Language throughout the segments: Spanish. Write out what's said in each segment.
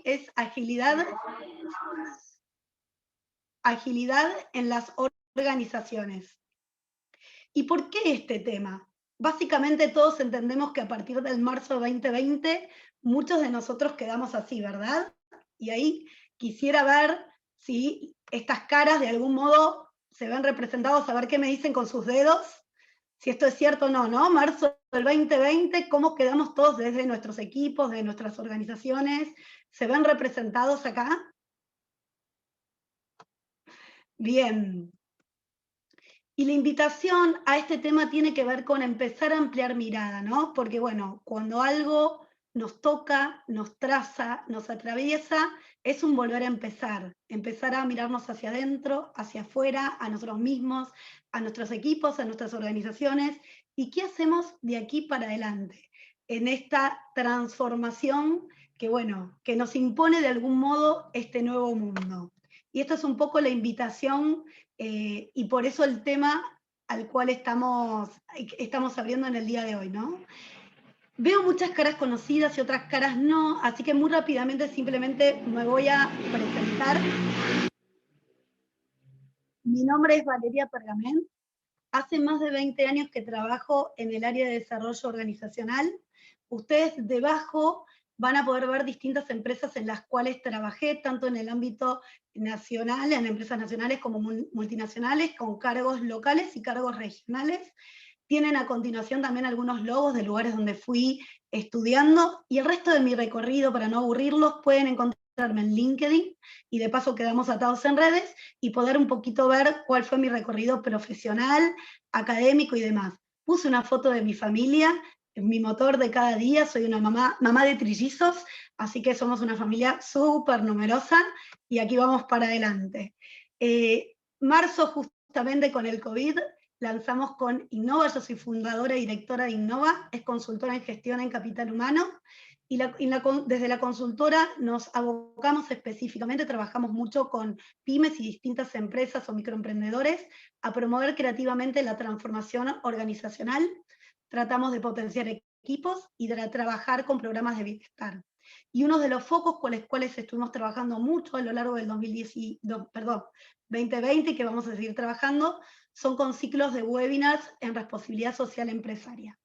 es agilidad en las organizaciones. ¿Y por qué este tema? Básicamente todos entendemos que a partir del marzo 2020 muchos de nosotros quedamos así, ¿verdad? Y ahí quisiera ver si estas caras de algún modo se ven representados, a ver qué me dicen con sus dedos, si esto es cierto o no, ¿no? Marzo del 2020, ¿cómo quedamos todos desde nuestros equipos, de nuestras organizaciones? ¿Se ven representados acá? Bien. Y la invitación a este tema tiene que ver con empezar a ampliar mirada, ¿no? Porque, bueno, cuando algo nos toca, nos traza, nos atraviesa, es un volver a empezar a mirarnos hacia adentro, hacia afuera, a nosotros mismos, a nuestros equipos, a nuestras organizaciones, y qué hacemos de aquí para adelante en esta transformación que, bueno, que nos impone de algún modo este nuevo mundo. Y esta es un poco la invitación y por eso el tema al cual estamos abriendo en el día de hoy, ¿no? Veo muchas caras conocidas y otras caras no, así que muy rápidamente simplemente me voy a presentar. Mi nombre es Valeria Pergamén. Hace más de 20 años que trabajo en el área de desarrollo organizacional. Ustedes debajo van a poder ver distintas empresas en las cuales trabajé, tanto en el ámbito nacional, en empresas nacionales como multinacionales, con cargos locales y cargos regionales. Tienen a continuación también algunos logos de lugares donde fui estudiando, y el resto de mi recorrido, para no aburrirlos, pueden encontrarme en LinkedIn, y de paso quedamos atados en redes, y poder un poquito ver cuál fue mi recorrido profesional, académico y demás. Puse una foto de mi familia, mi motor de cada día, soy una mamá de trillizos, así que somos una familia súper numerosa, y aquí vamos para adelante. Marzo, justamente con el COVID, lanzamos con Innova. Yo soy fundadora y directora de Innova, es consultora en gestión en capital humano, y desde la consultora nos abocamos específicamente, trabajamos mucho con pymes y distintas empresas o microemprendedores a promover creativamente la transformación organizacional. Tratamos de potenciar equipos y de trabajar con programas de bienestar. Y uno de los focos con los cuales estuvimos trabajando mucho a lo largo del 2020, y que vamos a seguir trabajando, son con ciclos de webinars en responsabilidad social empresaria.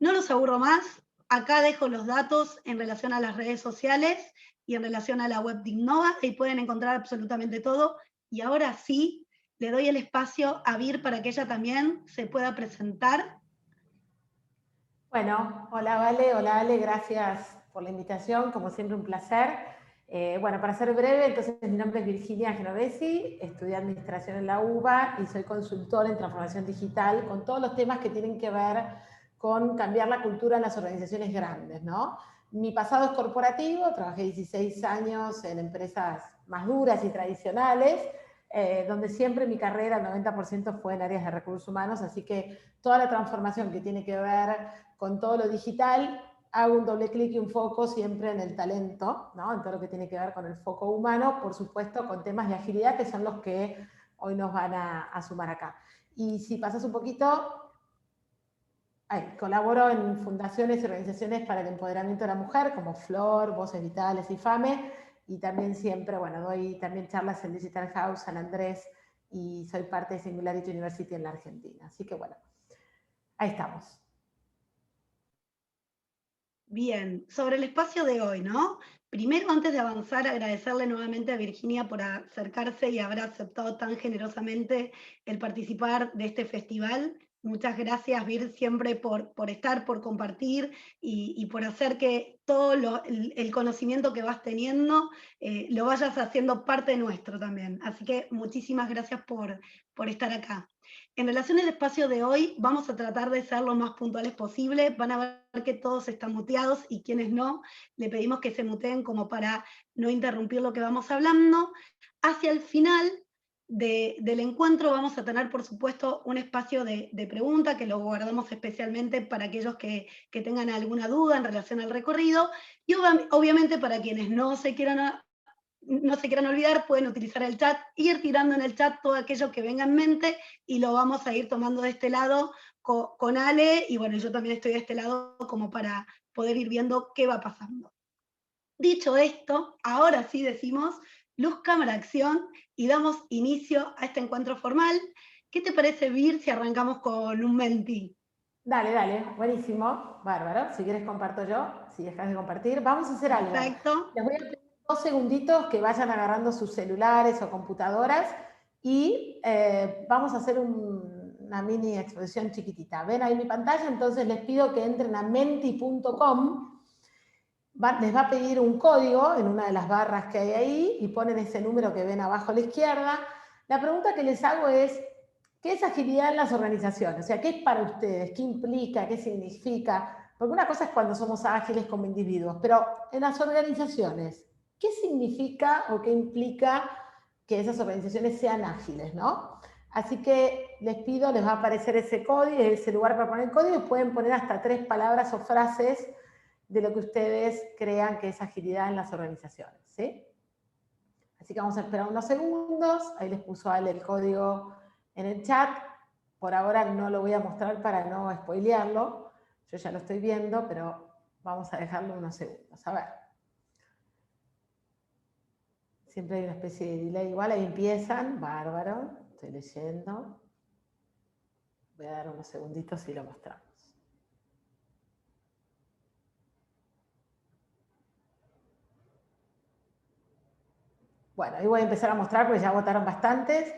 No los aburro más, acá dejo los datos en relación a las redes sociales y en relación a la web de Innova, ahí pueden encontrar absolutamente todo. Y ahora sí, le doy el espacio a Vir para que ella también se pueda presentar. Bueno, hola Vale, hola Ale, gracias por la invitación, como siempre un placer. Bueno, para ser breve, entonces mi nombre es Virginia Genovesi, estudié Administración en la UBA y soy consultora en transformación digital con todos los temas que tienen que ver con cambiar la cultura en las organizaciones grandes, ¿no? Mi pasado es corporativo, trabajé 16 años en empresas más duras y tradicionales, donde siempre mi carrera, el 90% fue en áreas de recursos humanos, así que toda la transformación que tiene que ver con todo lo digital, hago un doble clic y un foco siempre en el talento, ¿no? En todo lo que tiene que ver con el foco humano, por supuesto con temas de agilidad, que son los que hoy nos van a sumar acá. Y si pasas un poquito, colaboro en fundaciones y organizaciones para el empoderamiento de la mujer, como Flor, Voces Vitales y FAME, y también siempre, bueno, doy también charlas en Digital House, San Andrés, y soy parte de Singularity University en la Argentina. Así que bueno, ahí estamos. Bien, sobre el espacio de hoy, ¿no? Primero, antes de avanzar, agradecerle nuevamente a Virginia por acercarse y haber aceptado tan generosamente el participar de este festival. Muchas gracias, Vir, siempre por estar, por compartir y por hacer que todo el conocimiento que vas teniendo lo vayas haciendo parte nuestro también. Así que muchísimas gracias por estar acá. En relación al espacio de hoy, vamos a tratar de ser lo más puntuales posible. Van a ver que todos están muteados, y quienes no, le pedimos que se muteen como para no interrumpir lo que vamos hablando. Hacia el final del encuentro vamos a tener, por supuesto, un espacio de pregunta que lo guardamos especialmente para aquellos que tengan alguna duda en relación al recorrido, y obviamente para quienes no se quieran olvidar, pueden utilizar el chat, ir tirando en el chat todo aquello que venga en mente, y lo vamos a ir tomando de este lado con Ale, y bueno, yo también estoy de este lado como para poder ir viendo qué va pasando. Dicho esto, ahora sí decimos luz, cámara, acción y damos inicio a este encuentro formal. ¿Qué te parece, Vir, si arrancamos con un menti? Dale, dale, buenísimo, bárbaro. Si quieres comparto yo, si dejas de compartir. Vamos a hacer algo. Perfecto. Les voy a pedir 2 segunditos que vayan agarrando sus celulares o computadoras y vamos a hacer una mini exposición chiquitita. ¿Ven ahí mi pantalla? Entonces les pido que entren a menti.com. Les va a pedir un código en una de las barras que hay ahí y ponen ese número que ven abajo a la izquierda. La pregunta que les hago es, ¿qué es agilidad en las organizaciones? O sea, ¿qué es para ustedes? ¿Qué implica? ¿Qué significa? Porque una cosa es cuando somos ágiles como individuos, pero en las organizaciones, ¿qué significa o qué implica que esas organizaciones sean ágiles, ¿no? Así que les pido, les va a aparecer ese código, ese lugar para poner el código, y pueden poner hasta 3 palabras o frases de lo que ustedes crean que es agilidad en las organizaciones, ¿sí? Así que vamos a esperar unos segundos. Ahí les puso Ale el código en el chat. Por ahora no lo voy a mostrar para no spoilearlo. Yo ya lo estoy viendo, pero vamos a dejarlo unos segundos. A ver. Siempre hay una especie de delay. Igual ahí empiezan. Bárbaro. Estoy leyendo. Voy a dar unos segunditos y lo mostramos. Bueno, ahí voy a empezar a mostrar porque ya votaron bastantes.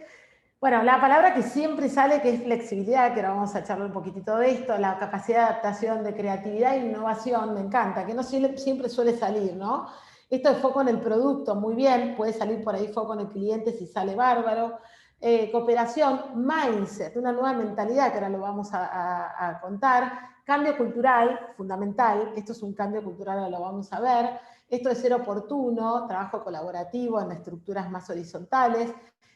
Bueno, la palabra que siempre sale, que es flexibilidad, que ahora vamos a charlar un poquitito de esto, la capacidad de adaptación, de creatividad e innovación, me encanta, que no siempre suele salir, ¿no? Esto de foco en el producto, muy bien, puede salir por ahí foco en el cliente si sale bárbaro. Cooperación, mindset, una nueva mentalidad, que ahora lo vamos a contar. Cambio cultural, fundamental, esto es un cambio cultural, ahora lo vamos a ver. Esto de ser oportuno, trabajo colaborativo en estructuras más horizontales.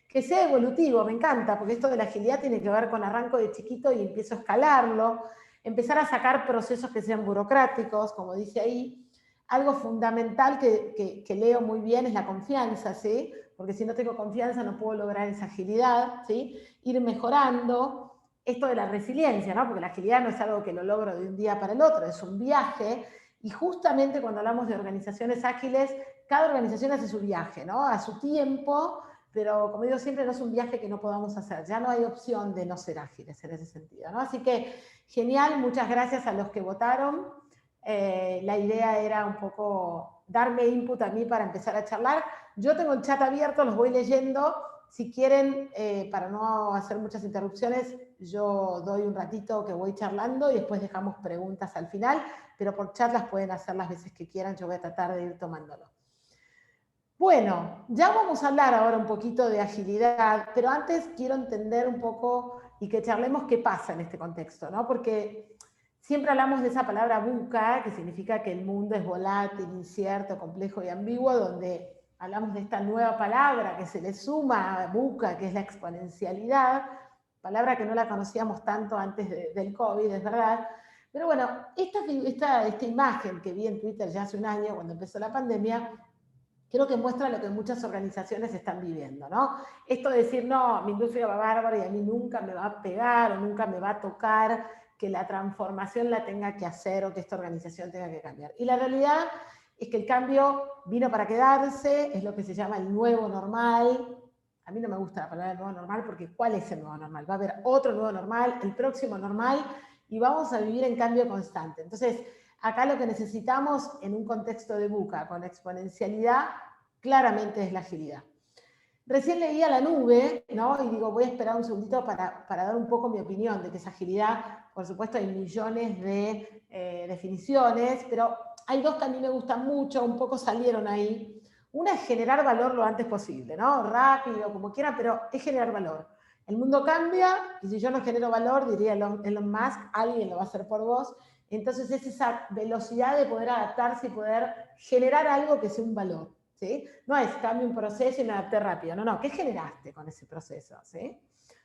Que sea evolutivo, me encanta, porque esto de la agilidad tiene que ver con arranco de chiquito y empiezo a escalarlo, empezar a sacar procesos que sean burocráticos, como dice ahí. Algo fundamental que leo muy bien es la confianza, ¿sí? Porque si no tengo confianza no puedo lograr esa agilidad, ¿sí? Ir mejorando. Esto de la resiliencia, ¿no? Porque la agilidad no es algo que lo logro de un día para el otro, es un viaje. Y justamente cuando hablamos de organizaciones ágiles, cada organización hace su viaje, ¿no? A su tiempo, pero como digo siempre, no es un viaje que no podamos hacer. Ya no hay opción de no ser ágiles en ese sentido, ¿no? Así que, genial, muchas gracias a los que votaron. La idea era un poco darme input a mí para empezar a charlar. Yo tengo el chat abierto, los voy leyendo. Si quieren, para no hacer muchas interrupciones, yo doy un ratito que voy charlando y después dejamos preguntas al final, pero por chat las pueden hacer las veces que quieran, yo voy a tratar de ir tomándolo. Bueno, ya vamos a hablar ahora un poquito de agilidad, pero antes quiero entender un poco y que charlemos qué pasa en este contexto, ¿no? Porque siempre hablamos de esa palabra VUCA, que significa que el mundo es volátil, incierto, complejo y ambiguo, donde hablamos de esta nueva palabra que se le suma a VUCA, que es la exponencialidad, palabra que no la conocíamos tanto antes del COVID, es verdad. Pero bueno, esta imagen que vi en Twitter ya hace un año, cuando empezó la pandemia, creo que muestra lo que muchas organizaciones están viviendo, ¿no? Esto de decir, no, mi industria va bárbaro y a mí nunca me va a pegar o nunca me va a tocar que la transformación la tenga que hacer o que esta organización tenga que cambiar. Y la realidad es que el cambio vino para quedarse, es lo que se llama el nuevo normal. A mí no me gusta la palabra nuevo normal porque ¿cuál es el nuevo normal? Va a haber otro nuevo normal, el próximo normal, y vamos a vivir en cambio constante. Entonces, acá lo que necesitamos en un contexto de VUCA con exponencialidad claramente es la agilidad. Recién leía la nube, ¿no? Y digo, voy a esperar un segundito para dar un poco mi opinión de que esa agilidad, por supuesto hay millones de definiciones, pero hay 2 que a mí me gustan mucho, un poco salieron ahí. Una es generar valor lo antes posible, ¿no? Rápido, como quieran, pero es generar valor. El mundo cambia y si yo no genero valor, diría Elon Musk, alguien lo va a hacer por vos. Entonces es esa velocidad de poder adaptarse y poder generar algo que sea un valor, ¿sí? No es cambio un proceso y me adapté rápido, no, ¿qué generaste con ese proceso? ¿Sí?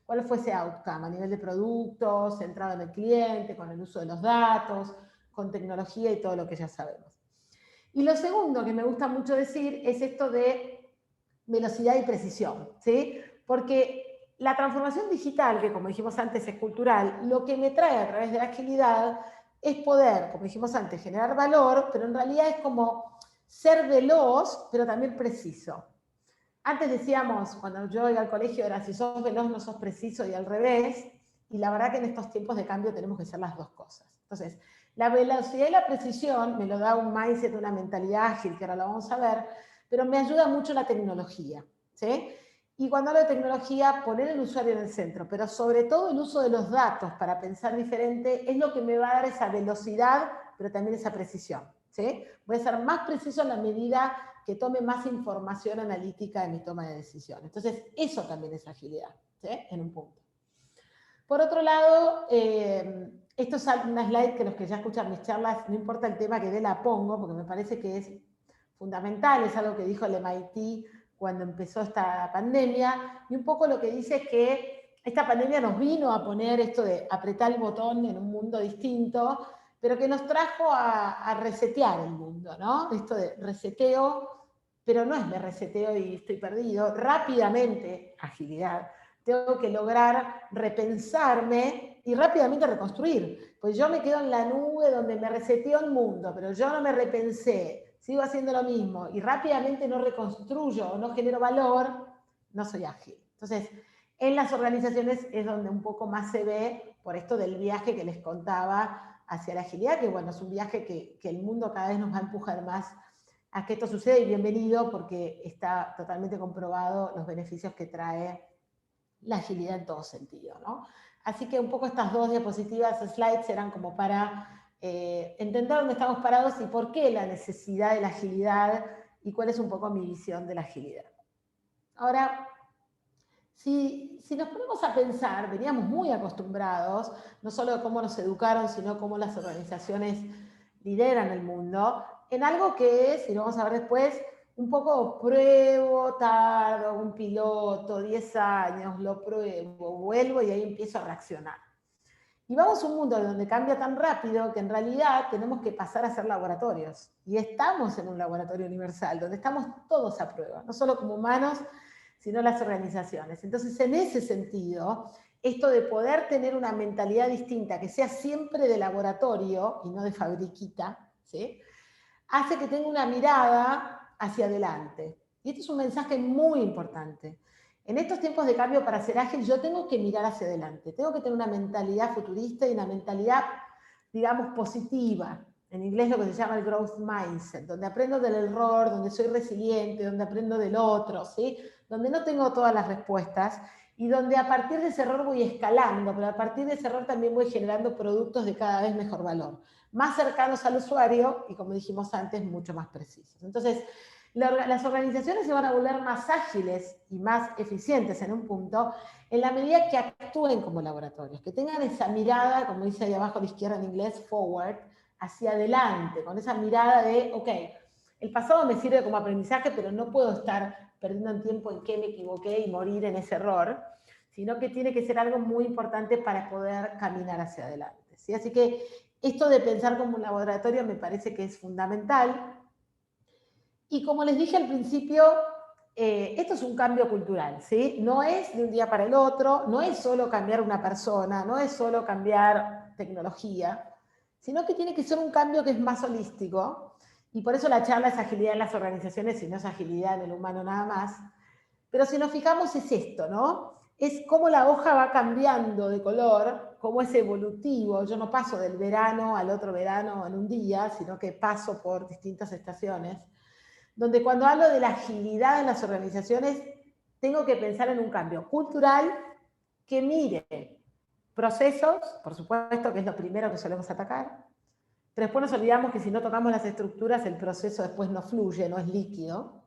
¿Cuál fue ese outcome a nivel de productos, centrado en el cliente, con el uso de los datos, con tecnología y todo lo que ya sabemos? Y lo segundo que me gusta mucho decir es esto de velocidad y precisión, ¿sí? Porque la transformación digital, que como dijimos antes es cultural, lo que me trae a través de la agilidad es poder, como dijimos antes, generar valor, pero en realidad es como ser veloz, pero también preciso. Antes decíamos, cuando yo iba al colegio, era si sos veloz no sos preciso y al revés, y la verdad que en estos tiempos de cambio tenemos que hacer las dos cosas. Entonces, la velocidad y la precisión me lo da un mindset, una mentalidad ágil, que ahora lo vamos a ver, pero me ayuda mucho la tecnología, ¿sí? Y cuando hablo de tecnología, poner el usuario en el centro, pero sobre todo el uso de los datos para pensar diferente es lo que me va a dar esa velocidad, pero también esa precisión, ¿sí? Voy a ser más preciso en la medida que tome más información analítica en mi toma de decisiones. Entonces, eso también es agilidad, ¿sí? En un punto. Por otro lado, esto es una slide que los que ya escuchan mis charlas, no importa el tema que dé, la pongo, porque me parece que es fundamental, es algo que dijo el MIT cuando empezó esta pandemia, y un poco lo que dice es que esta pandemia nos vino a poner esto de apretar el botón en un mundo distinto, pero que nos trajo a resetear el mundo, ¿no? Esto de reseteo, pero no es me reseteo y estoy perdido, rápidamente, agilidad, tengo que lograr repensarme y rápidamente reconstruir. Pues yo me quedo en la nube donde me reseteó el mundo, pero yo no me repensé, sigo haciendo lo mismo y rápidamente no reconstruyo o no genero valor, no soy ágil. Entonces, en las organizaciones es donde un poco más se ve por esto del viaje que les contaba hacia la agilidad, que bueno, es un viaje que el mundo cada vez nos va a empujar más a que esto suceda, y bienvenido porque está totalmente comprobado los beneficios que trae la agilidad en todo sentido, ¿no? Así que un poco estas dos diapositivas, slides, eran como para entender dónde estamos parados y por qué la necesidad de la agilidad y cuál es un poco mi visión de la agilidad. Ahora, si nos ponemos a pensar, veníamos muy acostumbrados, no solo de cómo nos educaron, sino cómo las organizaciones lideran el mundo, en algo que es, y lo vamos a ver después, un poco pruebo, tardo, un piloto, 10 años, lo pruebo, vuelvo y ahí empiezo a reaccionar. Y vamos a un mundo donde cambia tan rápido que en realidad tenemos que pasar a ser laboratorios. Y estamos en un laboratorio universal, donde estamos todos a prueba, no solo como humanos, sino las organizaciones. Entonces, en ese sentido, esto de poder tener una mentalidad distinta, que sea siempre de laboratorio y no de fabriquita, ¿sí?, hace que tenga una mirada hacia adelante. Y este es un mensaje muy importante. En estos tiempos de cambio, para ser ágil, yo tengo que mirar hacia adelante. Tengo que tener una mentalidad futurista y una mentalidad, digamos, positiva. En inglés lo que se llama el growth mindset, donde aprendo del error, donde soy resiliente, donde aprendo del otro, ¿sí?, donde no tengo todas las respuestas y donde a partir de ese error voy escalando, pero a partir de ese error también voy generando productos de cada vez mejor valor, más cercanos al usuario y, como dijimos antes, mucho más precisos. Entonces, las organizaciones se van a volver más ágiles y más eficientes en un punto en la medida que actúen como laboratorios, que tengan esa mirada, como dice ahí abajo a la izquierda en inglés, forward, hacia adelante, con esa mirada de, ok, el pasado me sirve como aprendizaje, pero no puedo estar perdiendo el tiempo en qué me equivoqué y morir en ese error, sino que tiene que ser algo muy importante para poder caminar hacia adelante, ¿sí? Así que esto de pensar como un laboratorio me parece que es fundamental. Y como les dije al principio, esto es un cambio cultural, ¿sí? No es de un día para el otro, no es solo cambiar una persona, no es solo cambiar tecnología, sino que tiene que ser un cambio que es más holístico. Y por eso la charla es agilidad en las organizaciones y no es agilidad en el humano nada más. Pero si nos fijamos es esto, ¿no? Es cómo la hoja va cambiando de color, cómo es evolutivo. Yo no paso del verano al otro verano en un día, sino que paso por distintas estaciones. Donde cuando hablo de la agilidad en las organizaciones, tengo que pensar en un cambio cultural que mire procesos, por supuesto, que es lo primero que solemos atacar, pero después nos olvidamos que si no tocamos las estructuras, el proceso después no fluye, no es líquido.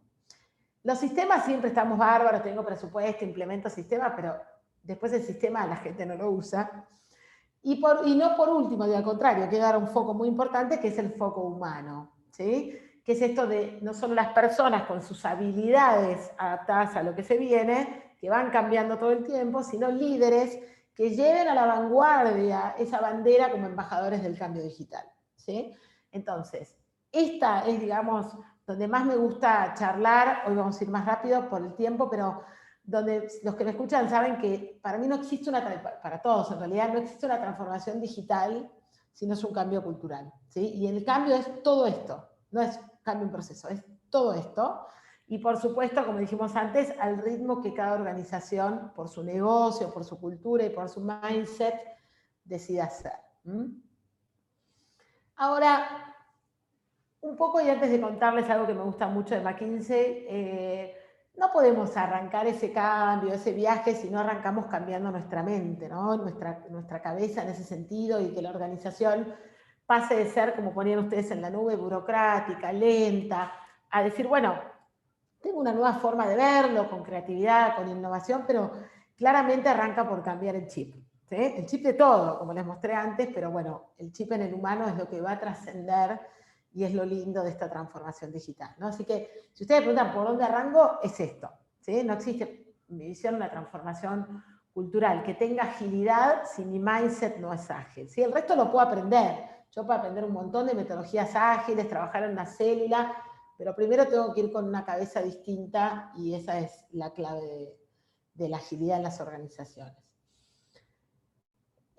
Los sistemas siempre estamos bárbaros, tengo presupuesto, implemento sistemas, pero después el sistema la gente no lo usa. Y no por último, y al contrario, hay que dar un foco muy importante, que es el foco humano, ¿sí?, que es esto de no solo las personas con sus habilidades adaptadas a lo que se viene, que van cambiando todo el tiempo, sino líderes que lleven a la vanguardia esa bandera como embajadores del cambio digital, ¿sí? Entonces, esta es, digamos, donde más me gusta charlar. Hoy vamos a ir más rápido por el tiempo, pero donde los que me escuchan saben que para mí no existe para todos en realidad, no existe una transformación digital si no es un cambio cultural, ¿sí? Y el cambio es todo esto, no es cambio un proceso, es todo esto. Y por supuesto, como dijimos antes, al ritmo que cada organización, por su negocio, por su cultura y por su mindset, decida hacer. Ahora, un poco, y antes de contarles algo que me gusta mucho de McKinsey, no podemos arrancar ese cambio, ese viaje, si no arrancamos cambiando nuestra mente, ¿no? Nuestra cabeza en ese sentido, y que la organización pase de ser, como ponían ustedes en la nube, burocrática, lenta, a decir, bueno, tengo una nueva forma de verlo, con creatividad, con innovación, pero claramente arranca por cambiar el chip. ¿Sí? El chip de todo, como les mostré antes, pero bueno, el chip en el humano es lo que va a trascender y es lo lindo de esta transformación digital, ¿no? Así que, si ustedes me preguntan por dónde arranco, es esto, ¿sí? No existe, en mi visión, una transformación cultural que tenga agilidad si mi mindset no es ágil, ¿sí? El resto lo puedo aprender. Yo puedo aprender un montón de metodologías ágiles, trabajar en una célula, pero primero tengo que ir con una cabeza distinta, y esa es la clave de la agilidad en las organizaciones.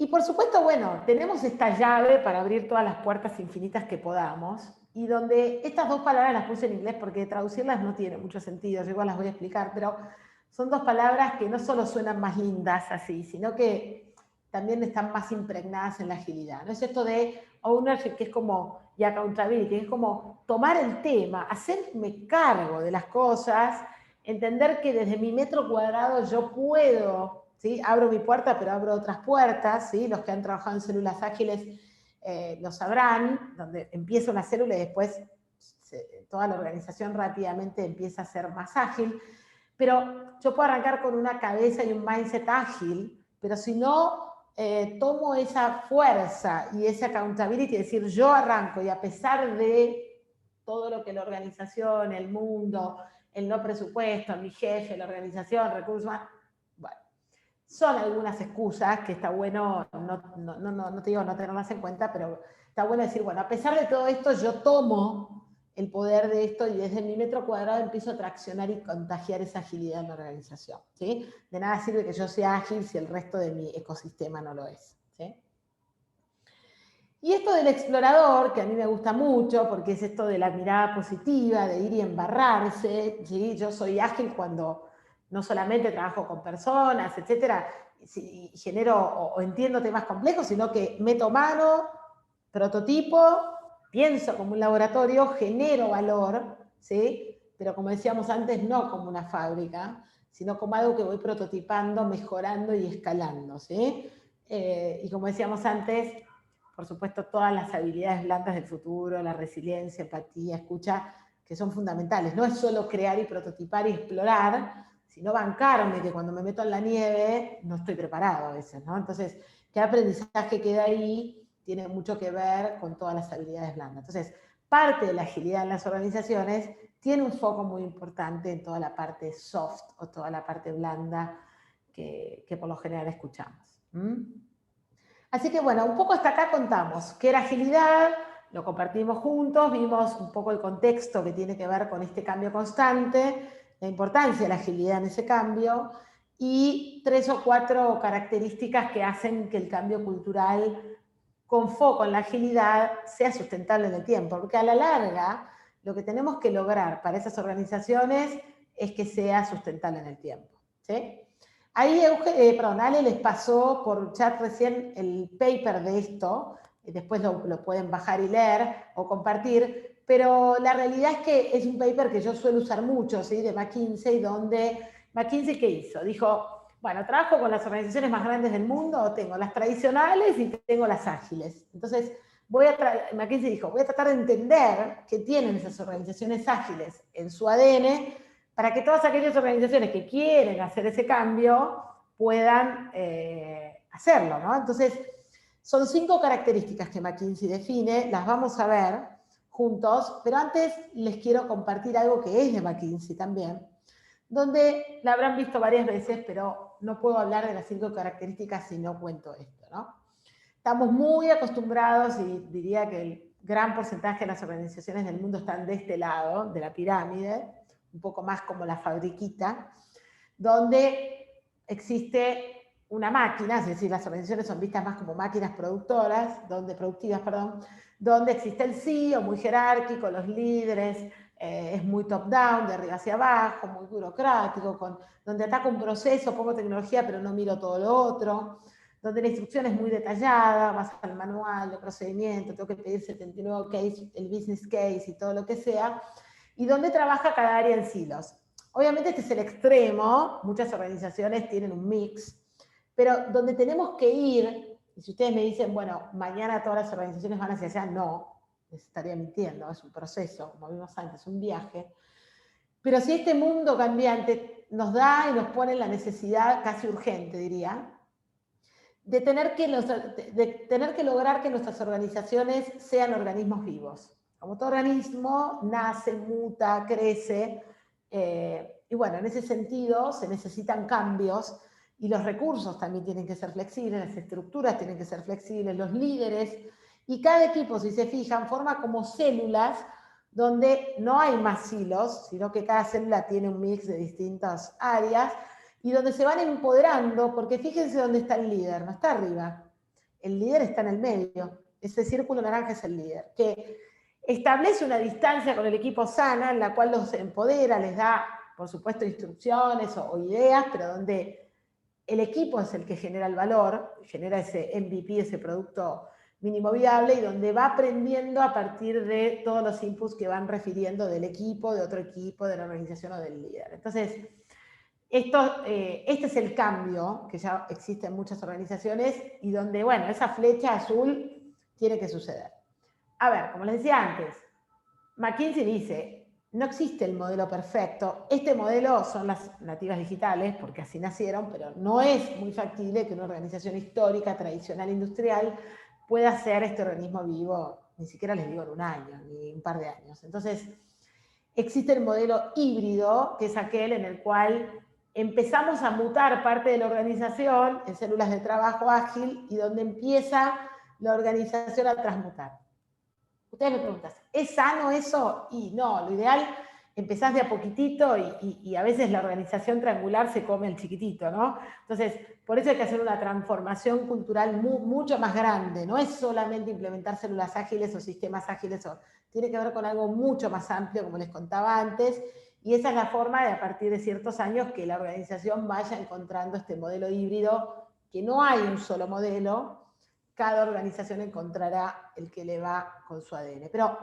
Y por supuesto, bueno, tenemos esta llave para abrir todas las puertas infinitas que podamos, y donde estas dos palabras las puse en inglés porque traducirlas no tiene mucho sentido, yo igual las voy a explicar, pero son dos palabras que no solo suenan más lindas así, sino que también están más impregnadas en la agilidad. ¿No es esto de ownership, que es como, y accountability, que es como tomar el tema, hacerme cargo de las cosas, entender que desde mi metro cuadrado yo puedo, ¿sí? Abro mi puerta, pero abro otras puertas, ¿sí? Los que han trabajado en células ágiles lo sabrán, donde empieza una célula y después toda la organización rápidamente empieza a ser más ágil. Pero yo puedo arrancar con una cabeza y un mindset ágil, pero si no tomo esa fuerza y esa accountability, es decir, yo arranco y a pesar de todo lo que la organización, el mundo, el no presupuesto, mi jefe, la organización, recursos humanos, bueno, son algunas excusas que está bueno, no te digo no tenerlas en cuenta, pero está bueno decir, bueno, a pesar de todo esto, yo tomo el poder de esto y desde mi metro cuadrado empiezo a traccionar y contagiar esa agilidad en la organización, ¿sí? De nada sirve que yo sea ágil si el resto de mi ecosistema no lo es, ¿sí? Y esto del explorador, que a mí me gusta mucho, porque es esto de la mirada positiva, de ir y embarrarse, ¿sí? Yo soy ágil cuando no solamente trabajo con personas, etcétera, y genero o entiendo temas complejos, sino que meto mano, prototipo, pienso como un laboratorio, genero valor, ¿sí? Pero como decíamos antes, no como una fábrica, sino como algo que voy prototipando, mejorando y escalando, ¿sí? Y como decíamos antes, por supuesto, todas las habilidades blandas del futuro, la resiliencia, empatía, escucha, que son fundamentales. No es solo crear y prototipar y explorar, sino bancarme que cuando me meto en la nieve no estoy preparado a veces, ¿no? Entonces, ¿qué aprendizaje queda ahí? Tiene mucho que ver con todas las habilidades blandas. Entonces, parte de la agilidad en las organizaciones tiene un foco muy importante en toda la parte soft o toda la parte blanda que por lo general escuchamos. Así que bueno, un poco hasta acá contamos qué era agilidad, lo compartimos juntos, vimos un poco el contexto que tiene que ver con este cambio constante, la importancia de la agilidad en ese cambio, y 3 o 4 características que hacen que el cambio cultural con foco en la agilidad sea sustentable en el tiempo, porque a la larga lo que tenemos que lograr para esas organizaciones es que sea sustentable en el tiempo, ¿sí? Ahí, Ale les pasó por chat recién el paper de esto, después lo pueden bajar y leer o compartir, pero la realidad es que es un paper que yo suelo usar mucho, ¿sí? De McKinsey, donde McKinsey, ¿qué hizo? Dijo, bueno, trabajo con las organizaciones más grandes del mundo, tengo las tradicionales y tengo las ágiles. Entonces, McKinsey dijo, voy a tratar de entender qué tienen esas organizaciones ágiles en su ADN, para que todas aquellas organizaciones que quieren hacer ese cambio puedan hacerlo, ¿no? Entonces, son 5 características que McKinsey define, las vamos a ver juntos, pero antes les quiero compartir algo que es de McKinsey también, donde la habrán visto varias veces, pero no puedo hablar de las 5 características si no cuento esto, ¿no? Estamos muy acostumbrados, y diría que el gran porcentaje de las organizaciones del mundo están de este lado, de la pirámide, un poco más como la fabriquita, donde existe una máquina, es decir, las organizaciones son vistas más como máquinas productivas, donde existe el CEO muy jerárquico, los líderes, es muy top-down, de arriba hacia abajo, muy burocrático, donde ataco un proceso, pongo tecnología, pero no miro todo lo otro, donde la instrucción es muy detallada, vas al manual de procedimiento, tengo que pedir 79 case, el business case y todo lo que sea, y donde trabaja cada área en silos. Obviamente este es el extremo, muchas organizaciones tienen un mix, pero donde tenemos que ir, y si ustedes me dicen, bueno, mañana todas las organizaciones van hacia allá, no, les estaría mintiendo, es un proceso, como vimos antes, un viaje. Pero si este mundo cambiante nos da y nos pone la necesidad casi urgente, diría, de tener que lograr que nuestras organizaciones sean organismos vivos. Como todo organismo, nace, muta, crece, y bueno, en ese sentido se necesitan cambios y los recursos también tienen que ser flexibles, las estructuras tienen que ser flexibles, los líderes, y cada equipo, si se fijan, forma como células donde no hay más silos, sino que cada célula tiene un mix de distintas áreas, y donde se van empoderando, porque fíjense dónde está el líder, no está arriba, el líder está en el medio, ese círculo naranja es el líder, que establece una distancia con el equipo sana, en la cual los empodera, les da, por supuesto, instrucciones o ideas, pero donde el equipo es el que genera el valor, genera ese MVP, ese producto mínimo viable, y donde va aprendiendo a partir de todos los inputs que van refiriendo del equipo, de otro equipo, de la organización o del líder. Entonces, este es el cambio que ya existe en muchas organizaciones y donde, bueno, esa flecha azul tiene que suceder. A ver, como les decía antes, McKinsey dice, no existe el modelo perfecto. Este modelo son las nativas digitales, porque así nacieron, pero no es muy factible que una organización histórica, tradicional, industrial, pueda ser este organismo vivo, ni siquiera les digo en un año, ni un par de años. Entonces, existe el modelo híbrido, que es aquel en el cual empezamos a mutar parte de la organización en células de trabajo ágil y donde empieza la organización a transmutar. Ustedes me preguntan, ¿es sano eso? Y no, lo ideal, empezás de a poquitito y a veces la organización triangular se come el chiquitito, ¿no? Entonces, por eso hay que hacer una transformación cultural mucho más grande. No es solamente implementar células ágiles o sistemas ágiles, tiene que ver con algo mucho más amplio, como les contaba antes, y esa es la forma de, a partir de ciertos años, que la organización vaya encontrando este modelo híbrido, que no hay un solo modelo, cada organización encontrará el que le va con su ADN. Pero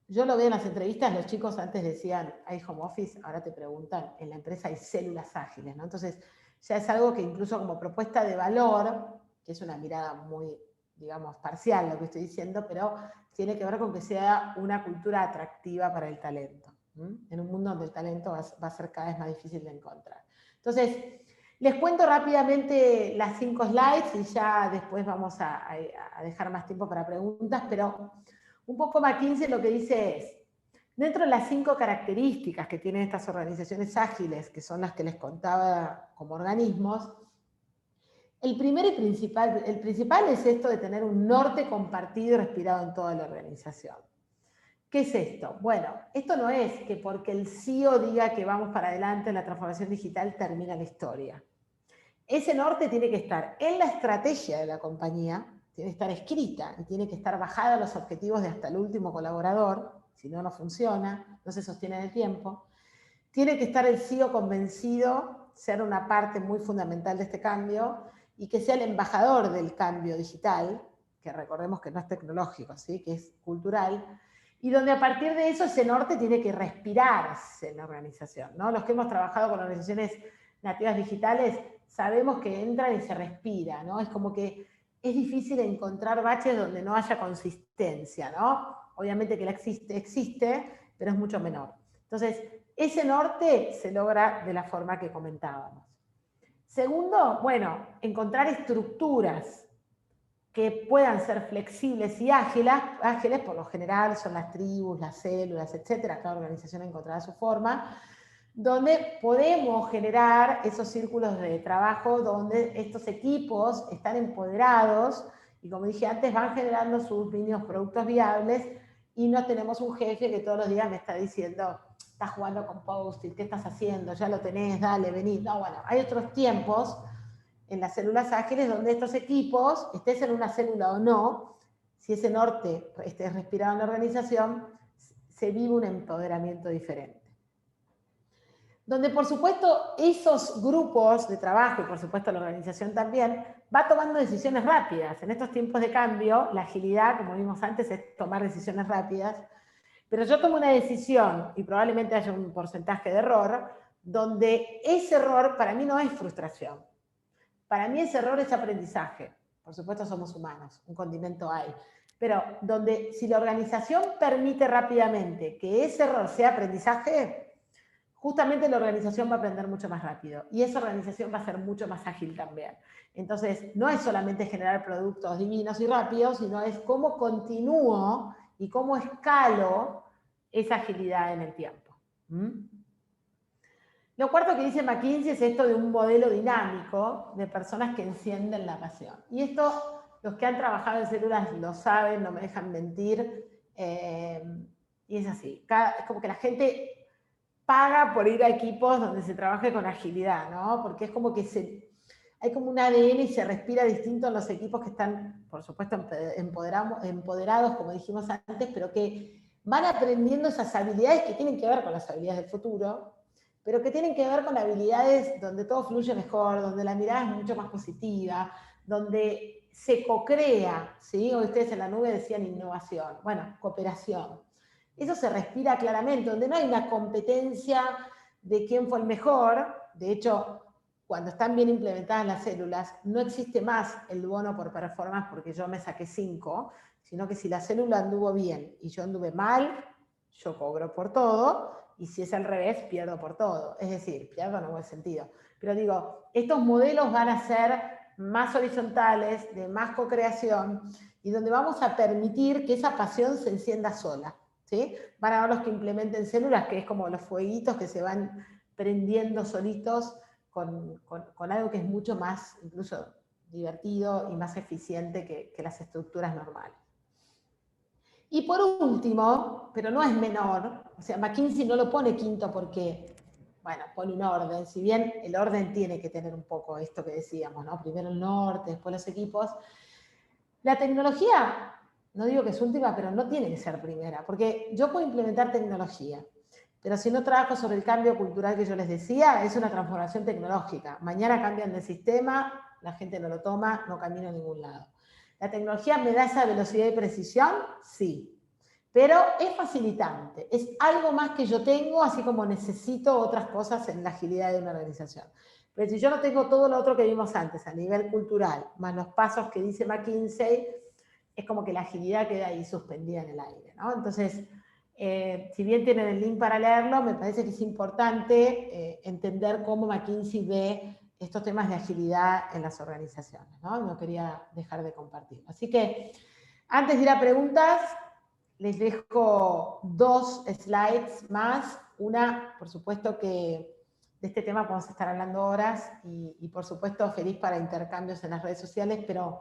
yo lo veo en las entrevistas, los chicos antes decían, hay home office, ahora te preguntan, en la empresa hay células ágiles, ¿no? Entonces, ya es algo que incluso como propuesta de valor, que es una mirada muy, digamos, parcial lo que estoy diciendo, pero tiene que ver con que sea una cultura atractiva para el talento. En un mundo donde el talento va a ser cada vez más difícil de encontrar. Entonces, les cuento rápidamente las 5 slides y ya después vamos a dejar más tiempo para preguntas, pero un poco McKinsey lo que dice es, dentro de las 5 características que tienen estas organizaciones ágiles, que son las que les contaba como organismos, el principal es esto de tener un norte compartido y respirado en toda la organización. ¿Qué es esto? Bueno, esto no es que porque el CEO diga que vamos para adelante en la transformación digital termina la historia. Ese norte tiene que estar en la estrategia de la compañía, tiene que estar escrita y tiene que estar bajada a los objetivos de hasta el último colaborador, si no, no funciona, no se sostiene en el tiempo. Tiene que estar el CEO convencido, ser una parte muy fundamental de este cambio, y que sea el embajador del cambio digital, que recordemos que no es tecnológico, ¿sí? Que es cultural, y donde a partir de eso ese norte tiene que respirarse en la organización, ¿no? Los que hemos trabajado con organizaciones nativas digitales sabemos que entran y se respira, ¿no? Es como que es difícil encontrar baches donde no haya consistencia, ¿no? Obviamente que la existe, pero es mucho menor. Entonces, ese norte se logra de la forma que comentábamos. Segundo, bueno, encontrar estructuras que puedan ser flexibles y ágiles, por lo general son las tribus, las células, etcétera, cada organización encontrará su forma, donde podemos generar esos círculos de trabajo donde estos equipos están empoderados y, como dije antes, van generando sus mínimos productos viables y no tenemos un jefe que todos los días me está diciendo, estás jugando con Post-it, ¿qué estás haciendo? Ya lo tenés, dale, vení. No, bueno, hay otros tiempos en las células ágiles, donde estos equipos, estés en una célula o no, si ese norte estés respirado en la organización, se vive un empoderamiento diferente. Donde, por supuesto, esos grupos de trabajo, y por supuesto la organización también, va tomando decisiones rápidas. En estos tiempos de cambio, la agilidad, como vimos antes, es tomar decisiones rápidas, pero yo tomo una decisión, y probablemente haya un porcentaje de error, donde ese error para mí no es frustración. Para mí ese error es aprendizaje. Por supuesto somos humanos, un condimento hay. Pero donde si la organización permite rápidamente que ese error sea aprendizaje, justamente la organización va a aprender mucho más rápido. Y esa organización va a ser mucho más ágil también. Entonces, no es solamente generar productos divinos y rápidos, sino es cómo continúo y cómo escalo esa agilidad en el tiempo. Lo cuarto que dice McKinsey es esto de un modelo dinámico de personas que encienden la pasión. Y esto, los que han trabajado en células lo saben, no me dejan mentir, y es así. Es como que la gente paga por ir a equipos donde se trabaje con agilidad, ¿no? Porque es como que hay como un ADN y se respira distinto en los equipos que están, por supuesto, empoderados, como dijimos antes, pero que van aprendiendo esas habilidades que tienen que ver con las habilidades del futuro, pero que tienen que ver con habilidades donde todo fluye mejor, donde la mirada es mucho más positiva, donde se co-crea, ¿sí? Hoy ustedes en la nube decían innovación, bueno, cooperación. Eso se respira claramente, donde no hay una competencia de quién fue el mejor. De hecho, cuando están bien implementadas las células, no existe más el bono por performance porque yo me saqué 5, sino que si la célula anduvo bien y yo anduve mal, yo cobro por todo, y si es al revés, pierdo por todo. Es decir, pierdo en un buen sentido. Pero digo, estos modelos van a ser más horizontales, de más co-creación, y donde vamos a permitir que esa pasión se encienda sola. ¿Sí? Van a ver los que implementen células, que es como los fueguitos que se van prendiendo solitos con algo que es mucho más, incluso divertido y más eficiente que las estructuras normales. Y por último, pero no es menor, o sea, McKinsey no lo pone quinto porque, bueno, pone un orden, si bien el orden tiene que tener un poco esto que decíamos, ¿no? Primero el norte, después los equipos. La tecnología, no digo que es última, pero no tiene que ser primera, porque yo puedo implementar tecnología, pero si no trabajo sobre el cambio cultural que yo les decía, es una transformación tecnológica. Mañana cambian de sistema, la gente no lo toma, no camina a ningún lado. ¿La tecnología me da esa velocidad y precisión? Sí. Pero es facilitante, es algo más que yo tengo, así como necesito otras cosas en la agilidad de una organización. Pero si yo no tengo todo lo otro que vimos antes a nivel cultural, más los pasos que dice McKinsey, es como que la agilidad queda ahí suspendida en el aire, ¿no? Entonces, si bien tienen el link para leerlo, me parece que es importante entender cómo McKinsey ve estos temas de agilidad en las organizaciones, ¿no? No quería dejar de compartirlo. Así que, antes de ir a preguntas, les dejo 2 slides más. Una, por supuesto que de este tema podemos estar hablando horas y por supuesto feliz para intercambios en las redes sociales, pero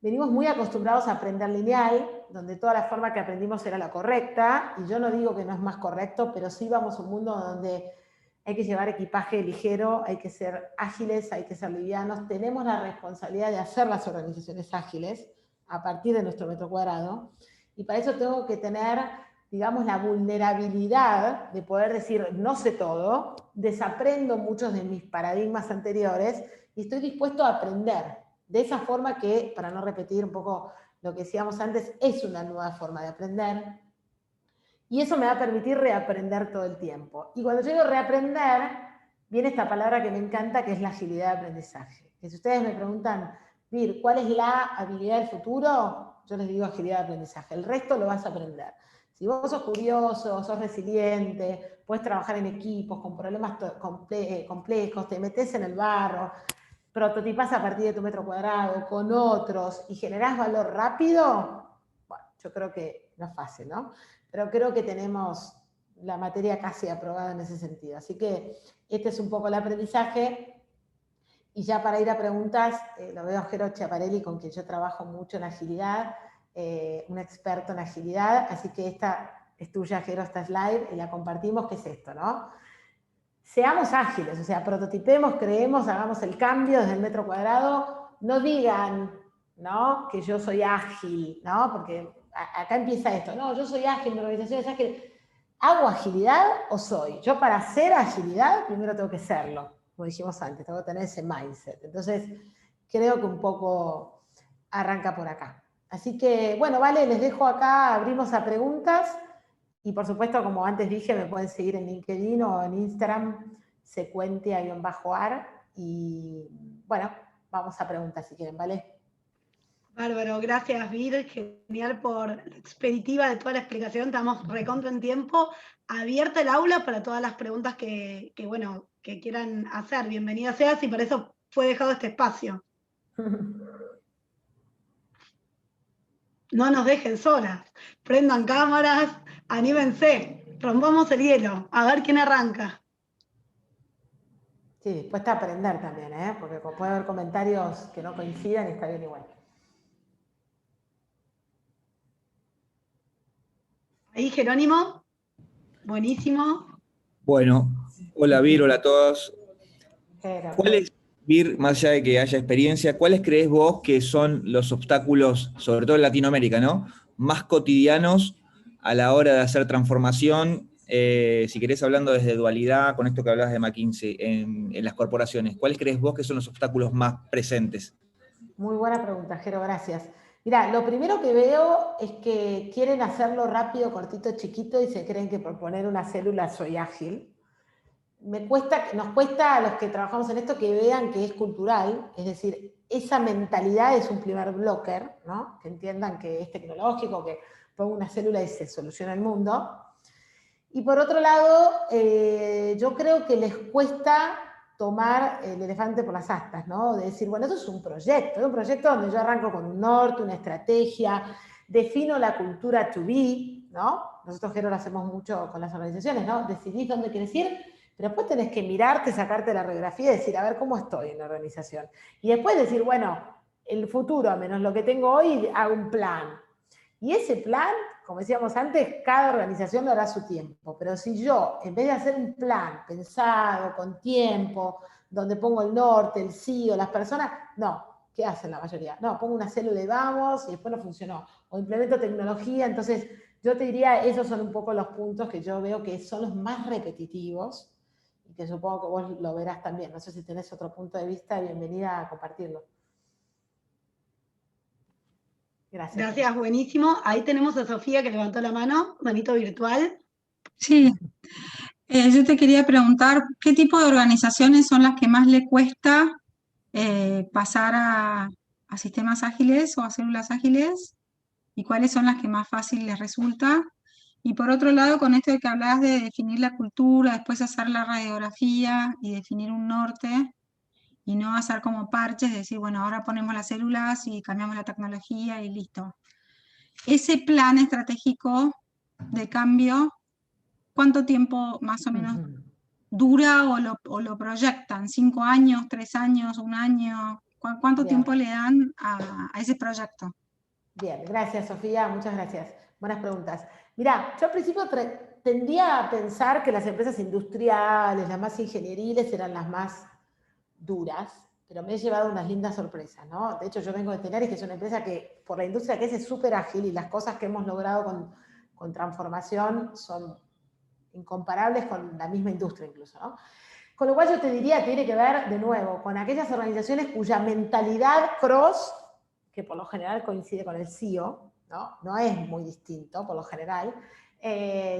venimos muy acostumbrados a aprender lineal, donde toda la forma que aprendimos era la correcta, y yo no digo que no es más correcto, pero sí vamos a un mundo donde hay que llevar equipaje ligero, hay que ser ágiles, hay que ser livianos, tenemos la responsabilidad de hacer las organizaciones ágiles a partir de nuestro metro cuadrado, y para eso tengo que tener, digamos, la vulnerabilidad de poder decir, no sé todo, desaprendo muchos de mis paradigmas anteriores y estoy dispuesto a aprender. De esa forma que, para no repetir un poco lo que decíamos antes, es una nueva forma de aprender. Y eso me va a permitir reaprender todo el tiempo. Y cuando yo digo reaprender, viene esta palabra que me encanta, que es la agilidad de aprendizaje. Que si ustedes me preguntan, Vir, ¿cuál es la habilidad del futuro? Yo les digo agilidad de aprendizaje. El resto lo vas a aprender. Si vos sos curioso, sos resiliente, puedes trabajar en equipos con problemas complejos, te metes en el barro, prototipás a partir de tu metro cuadrado con otros y generás valor rápido, bueno, yo creo que no es fácil, ¿no? Pero creo que tenemos la materia casi aprobada en ese sentido. Así que este es un poco el aprendizaje. Y ya para ir a preguntas, lo veo a Jero Chiaparelli, con quien yo trabajo mucho en agilidad, un experto en agilidad, así que esta es tuya, Jero, esta slide, y la compartimos, que es esto, ¿no? seamos ágiles, o sea, prototipemos, creemos, hagamos el cambio desde el metro cuadrado, no digan, ¿no?, que yo soy ágil, ¿no?, porque acá empieza esto, no, yo soy ágil, mi organización es ágil. ¿Hago agilidad o soy? Yo para hacer agilidad primero tengo que serlo, como dijimos antes, tengo que tener ese mindset. Entonces, creo que un poco arranca por acá. Así que, bueno, vale, les dejo acá, abrimos a preguntas. Y por supuesto, como antes dije, me pueden seguir en LinkedIn o en Instagram, secuentia_ar. Y bueno, vamos a preguntas si quieren, ¿vale? Bárbaro, gracias Vir, genial por la expeditiva de toda la explicación, estamos recontra en tiempo, abierta el aula para todas las preguntas que quieran hacer, bienvenida seas y por eso fue dejado este espacio. No nos dejen solas, prendan cámaras, anímense, rompamos el hielo, a ver quién arranca. Sí, dispuesta a aprender también, porque puede haber comentarios que no coincidan y está bien igual. Ahí Jerónimo, buenísimo. Bueno, hola Vir, hola a todos. Pero, ¿Cuáles, Vir, más allá de que haya experiencia, cuáles crees vos que son los obstáculos, sobre todo en Latinoamérica, ¿no?, más cotidianos a la hora de hacer transformación, si querés hablando desde dualidad, con esto que hablabas de McKinsey, en las corporaciones? ¿Cuáles crees vos que son los obstáculos más presentes? muy buena pregunta, Jero, gracias. Mira, lo primero que veo es que quieren hacerlo rápido, cortito, chiquito y se creen que por poner una célula soy ágil. Nos cuesta a los que trabajamos en esto que vean que es cultural, es decir, esa mentalidad es un primer blocker, ¿no?, que entiendan que es tecnológico, que pongo una célula y se soluciona el mundo. Y por otro lado, yo creo que les cuesta tomar el elefante por las astas, ¿no?, de decir, bueno, esto es un proyecto donde yo arranco con un norte, una estrategia, defino la cultura to be, ¿no? Nosotros, Jero, lo hacemos mucho con las organizaciones, ¿no? Decidís dónde querés ir, pero después tenés que mirarte, sacarte la radiografía y decir, a ver, ¿cómo estoy en la organización? Y después decir, bueno, el futuro, a menos lo que tengo hoy, hago un plan. Y ese plan, como decíamos antes, cada organización lo hará a su tiempo. Pero si yo, en vez de hacer un plan pensado, con tiempo, donde pongo el norte, el CEO, las personas, no, ¿qué hacen la mayoría? No, pongo una célula y vamos, y después no funcionó. O implemento tecnología, entonces yo te diría, esos son un poco los puntos que yo veo que son los más repetitivos, y que supongo que vos lo verás también. No sé si tenés otro punto de vista, bienvenida a compartirlo. Gracias. Gracias, buenísimo. Ahí tenemos a Sofía que levantó la mano, manito virtual. Sí, yo te quería preguntar, ¿qué tipo de organizaciones son las que más le cuesta pasar a sistemas ágiles o a células ágiles? ¿Y cuáles son las que más fácil les resulta? Y por otro lado, con esto de que hablabas de definir la cultura, después hacer la radiografía y definir un norte, y no hacer como parches, decir, bueno, ahora ponemos las células y cambiamos la tecnología y listo. Ese plan estratégico de cambio, ¿cuánto tiempo más o menos dura o lo proyectan? ¿5 años, 3 años, 1 año? ¿Cuánto tiempo le dan a ese proyecto? Bien, gracias Sofía, muchas gracias. Buenas preguntas. Mirá, yo al principio tendía a pensar que las empresas industriales, las más ingenieriles, eran las más duras, pero me he llevado unas lindas sorpresas, ¿no? De hecho, yo vengo de Tenaris, que es una empresa que, por la industria que es súper ágil, y las cosas que hemos logrado con transformación son incomparables con la misma industria incluso, ¿no? Con lo cual yo te diría que tiene que ver, de nuevo, con aquellas organizaciones cuya mentalidad cross, que por lo general coincide con el CEO, ¿no? No es muy distinto, por lo general,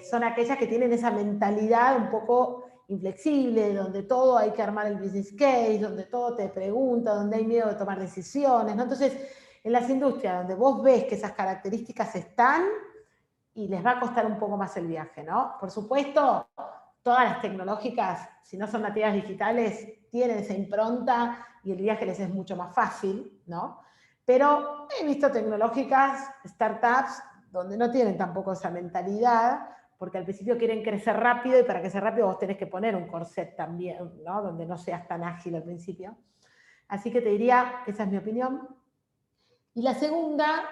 son aquellas que tienen esa mentalidad un poco inflexible, donde todo hay que armar el business case, donde todo te pregunta, donde hay miedo de tomar decisiones, ¿no? Entonces, en las industrias donde vos ves que esas características están, y les va a costar un poco más el viaje, ¿no? Por supuesto, todas las tecnológicas, si no son nativas digitales, tienen esa impronta y el viaje les es mucho más fácil, ¿no? Pero he visto tecnológicas, startups, donde no tienen tampoco esa mentalidad, porque al principio quieren crecer rápido, y para crecer rápido vos tenés que poner un corset también, ¿no?, donde no seas tan ágil al principio. Así que te diría, esa es mi opinión. Y la segunda,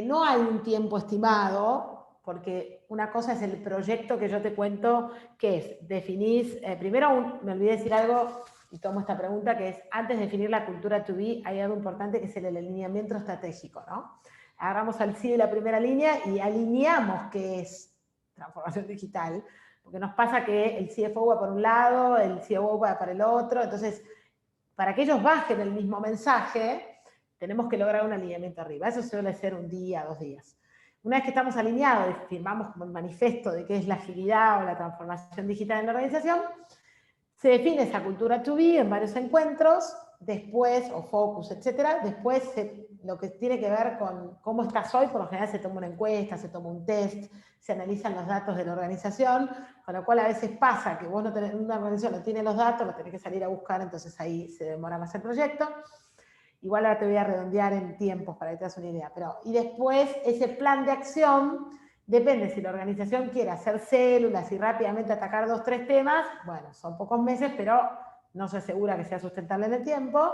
no hay un tiempo estimado, porque una cosa es el proyecto que yo te cuento, que es, definís, primero me olvidé decir algo, y tomo esta pregunta, que es, antes de definir la cultura to be, hay algo importante que es el alineamiento estratégico, ¿no? Agarramos al CEO de la primera línea y alineamos qué es transformación digital, porque nos pasa que el CFO va por un lado, el COO va para el otro, entonces, para que ellos bajen el mismo mensaje, tenemos que lograr un alineamiento arriba. Eso suele ser un día, 2 días. Una vez que estamos alineados y firmamos como el manifiesto de qué es la agilidad o la transformación digital en la organización, se define esa cultura to be en varios encuentros, después, o focus, etcétera. Después, lo que tiene que ver con cómo estás hoy, por lo general se toma una encuesta, se toma un test, se analizan los datos de la organización, con lo cual a veces pasa que vos no tenés, una organización no tiene los datos, lo tenés que salir a buscar, entonces ahí se demora más el proyecto. Igual ahora te voy a redondear en tiempos para que te das una idea. Y después, ese plan de acción, depende si la organización quiere hacer células y rápidamente atacar 2 o 3 temas, bueno, son pocos meses, pero no se asegura que sea sustentable en el tiempo.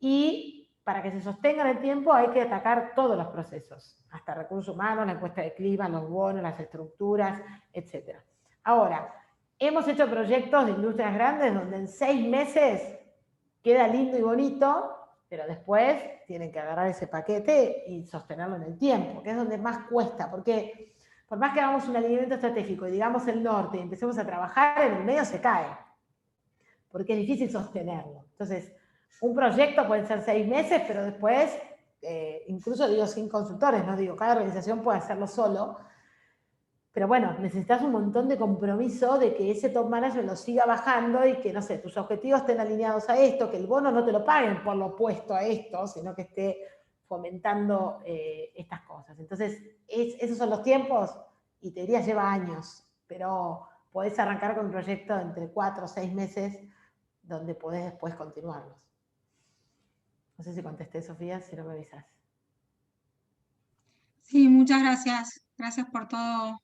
Y para que se sostenga en el tiempo hay que atacar todos los procesos, hasta recursos humanos, la encuesta de clima, los bonos, las estructuras, etc. Ahora, hemos hecho proyectos de industrias grandes donde en 6 meses queda lindo y bonito, pero después tienen que agarrar ese paquete y sostenerlo en el tiempo, que es donde más cuesta, porque por más que hagamos un alineamiento estratégico y digamos el norte y empecemos a trabajar, en el medio se cae, porque es difícil sostenerlo. Entonces, un proyecto puede ser 6 meses, pero después, incluso digo sin consultores, no digo, cada organización puede hacerlo solo, pero bueno, necesitas un montón de compromiso de que ese top manager lo siga bajando y que, no sé, tus objetivos estén alineados a esto, que el bono no te lo paguen por lo opuesto a esto, sino que esté fomentando estas cosas. Entonces, esos son los tiempos y te diría lleva años, pero podés arrancar con un proyecto entre 4 o 6 meses donde podés después continuarlos. No sé si contesté, Sofía, si no me avisas. Sí, muchas gracias. Gracias por todo,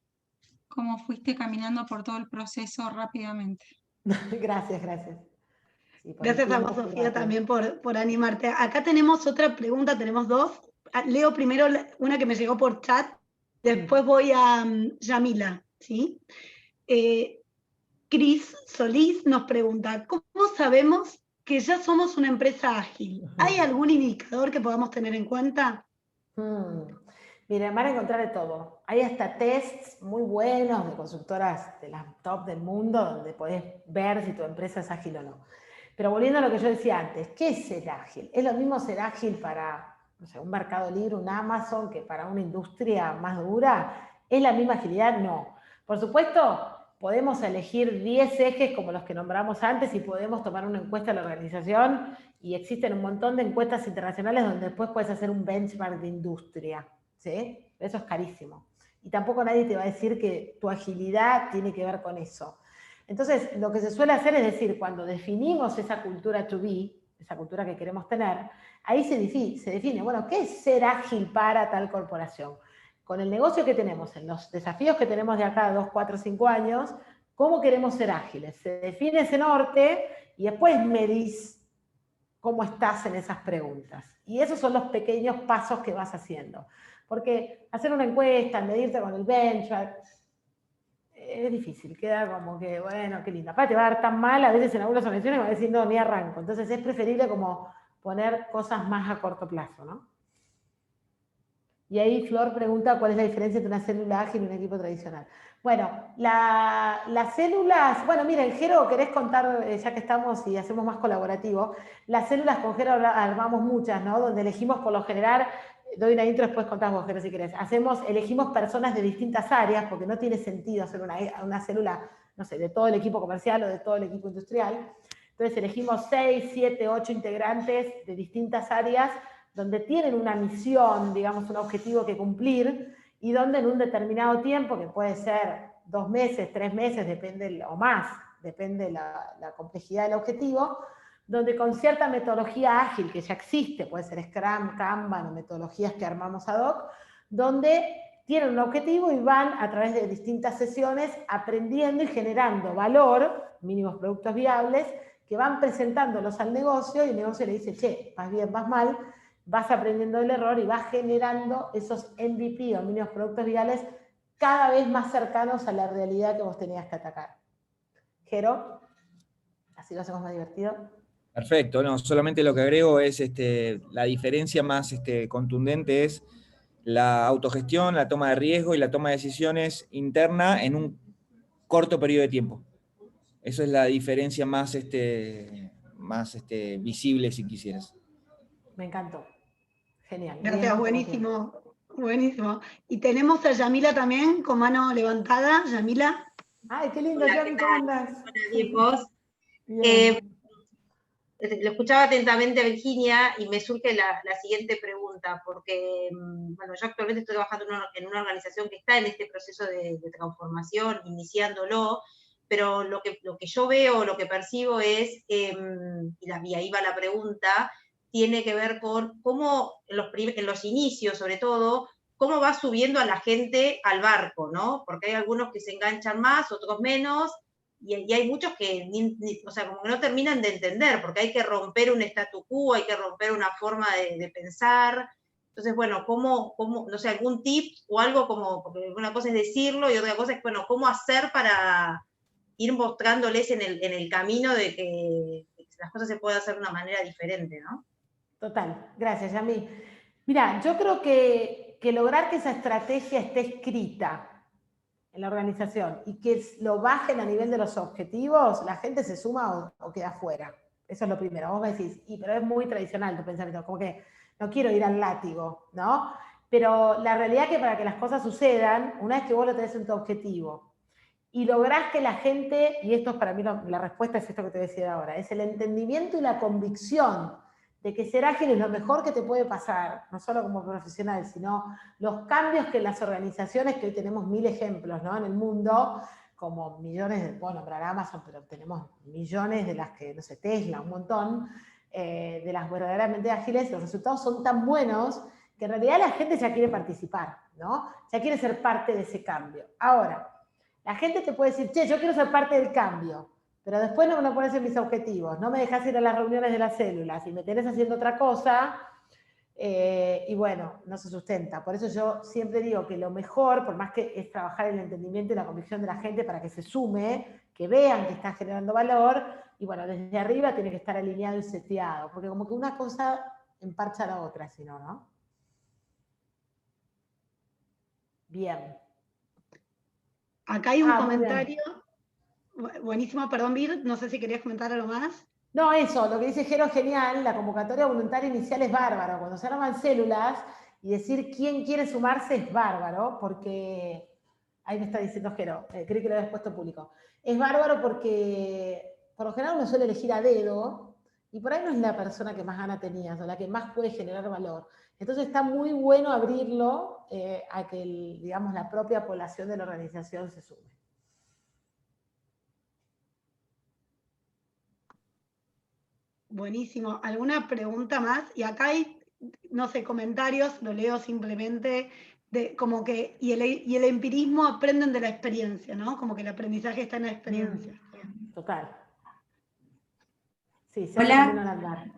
cómo fuiste caminando por todo el proceso rápidamente. Gracias, gracias. Sí, Gracias a vos, Sofía, también por animarte. Acá tenemos otra pregunta, tenemos 2. Leo primero una que me llegó por chat, después voy a Yamila, ¿sí? Cris Solís nos pregunta, ¿cómo sabemos que ya somos una empresa ágil? ¿Hay algún indicador que podamos tener en cuenta? Mira, van a encontrar de todo. Hay hasta tests muy buenos de consultoras de las top del mundo donde podés ver si tu empresa es ágil o no. Pero volviendo a lo que yo decía antes, ¿qué es ser ágil? ¿Es lo mismo ser ágil para, no sé, un Mercado Libre, un Amazon, que para una industria más dura? ¿Es la misma agilidad? No. Por supuesto, podemos elegir 10 ejes como los que nombramos antes y podemos tomar una encuesta a la organización y existen un montón de encuestas internacionales donde después puedes hacer un benchmark de industria, ¿sí? Eso es carísimo. Y tampoco nadie te va a decir que tu agilidad tiene que ver con eso. Entonces, lo que se suele hacer es decir, cuando definimos esa cultura to be, esa cultura que queremos tener, ahí se define, bueno, ¿qué es ser ágil para tal corporación? Con el negocio que tenemos, en los desafíos que tenemos de acá a 2, 4, 5 años, ¿cómo queremos ser ágiles? Se define ese norte y después medís cómo estás en esas preguntas. Y esos son los pequeños pasos que vas haciendo. Porque hacer una encuesta, medirte con el benchmark, es difícil, queda como que, bueno, qué lindo. Aparte te va a dar tan mal, a veces en algunas organizaciones me va a decir, no, ni arranco. Entonces es preferible como poner cosas más a corto plazo, ¿no? Y ahí Flor pregunta cuál es la diferencia entre una célula ágil y un equipo tradicional. Bueno, las células, bueno, miren, Jero, ¿querés contar, ya que estamos y hacemos más colaborativo? Las células con Jero armamos muchas, ¿no? Donde elegimos por lo general, doy una intro, después contás vos, Jero, si querés. Elegimos personas de distintas áreas, porque no tiene sentido hacer una célula, no sé, de todo el equipo comercial o de todo el equipo industrial. Entonces elegimos 6, 7, 8 integrantes de distintas áreas, donde tienen una misión, digamos, un objetivo que cumplir, y donde en un determinado tiempo, que puede ser 2 meses, 3 meses, depende, o más, depende la complejidad del objetivo, donde con cierta metodología ágil que ya existe, puede ser Scrum, Kanban o metodologías que armamos ad hoc, donde tienen un objetivo y van a través de distintas sesiones aprendiendo y generando valor, mínimos productos viables, que van presentándolos al negocio y el negocio le dice, che, vas bien, vas mal, vas aprendiendo del error y vas generando esos MVP o mínimos productos viales cada vez más cercanos a la realidad que vos tenías que atacar. Jero, así lo hacemos más divertido. Perfecto, no, solamente lo que agrego es la diferencia más contundente es la autogestión, la toma de riesgo y la toma de decisiones interna en un corto periodo de tiempo. Eso es la diferencia más, visible, si quisieras. Me encantó. Genial. Gracias, buenísimo. Buenísimo. Y tenemos a Yamila también con mano levantada. Yamila. Ay, qué lindo, Hola, Yami, ¿cómo andás? Hola, bien, ¿vos? Bien. Lo escuchaba atentamente a Virginia y me surge la siguiente pregunta, porque bueno, yo actualmente estoy trabajando en una organización que está en este proceso de transformación, iniciándolo, pero lo que yo veo, lo que percibo es, y ahí va la pregunta, tiene que ver con cómo en los inicios, sobre todo, cómo va subiendo a la gente al barco, ¿no? Porque hay algunos que se enganchan más, otros menos, y hay muchos que, o sea, como que no terminan de entender, porque hay que romper un statu quo, hay que romper una forma de pensar. Entonces, bueno, ¿cómo, no sé, algún tip o algo como, porque una cosa es decirlo y otra cosa es, bueno, ¿cómo hacer para ir mostrándoles en el camino de que las cosas se pueden hacer de una manera diferente, ¿no? Total, gracias, Yami. Mira, yo creo que lograr que esa estrategia esté escrita en la organización y que lo bajen a nivel de los objetivos, la gente se suma o queda fuera. Eso es lo primero. Vos me decís, pero es muy tradicional tu pensamiento, como que no quiero ir al látigo, ¿no? Pero la realidad es que para que las cosas sucedan, una vez que vos lo tenés en tu objetivo y lográs que la gente, y esto es para mí la respuesta es esto que te voy a decir ahora, es el entendimiento y la convicción de que ser ágil es lo mejor que te puede pasar, no solo como profesional, sino los cambios que en las organizaciones, que hoy tenemos 1000 ejemplos, ¿no? En el mundo, como millones de, bueno, para Amazon, pero tenemos millones de las que, no sé, Tesla, un montón, de las verdaderamente ágiles, los resultados son tan buenos que en realidad la gente ya quiere participar, ¿no? Ya quiere ser parte de ese cambio. Ahora, la gente te puede decir, che, yo quiero ser parte del cambio, pero después no me pones en mis objetivos, no me dejas ir a las reuniones de las células y me tenés haciendo otra cosa, y bueno, no se sustenta. Por eso yo siempre digo que lo mejor, por más que es trabajar el entendimiento y la convicción de la gente para que se sume, que vean que está generando valor, y bueno, desde arriba tiene que estar alineado y seteado, porque como que una cosa emparcha a la otra, si no, ¿no? Bien. Acá hay un comentario. Buenísimo, perdón, Vir, no sé si querías comentar algo más. No, eso, lo que dice Jero es genial, la convocatoria voluntaria inicial es bárbaro, cuando se arman células y decir quién quiere sumarse es bárbaro, porque, ahí me está diciendo Jero, creí que lo habías puesto público, es bárbaro porque por lo general uno suele elegir a dedo, y por ahí no es la persona que más gana tenías, o la que más puede generar valor. Entonces está muy bueno abrirlo a que, digamos, la propia población de la organización se sume. Buenísimo. ¿Alguna pregunta más? Y acá hay, no sé, comentarios, lo leo simplemente, como que, y el empirismo aprenden de la experiencia, ¿no? Como que el aprendizaje está en la experiencia. Total. Sí, se Hola. Al andar.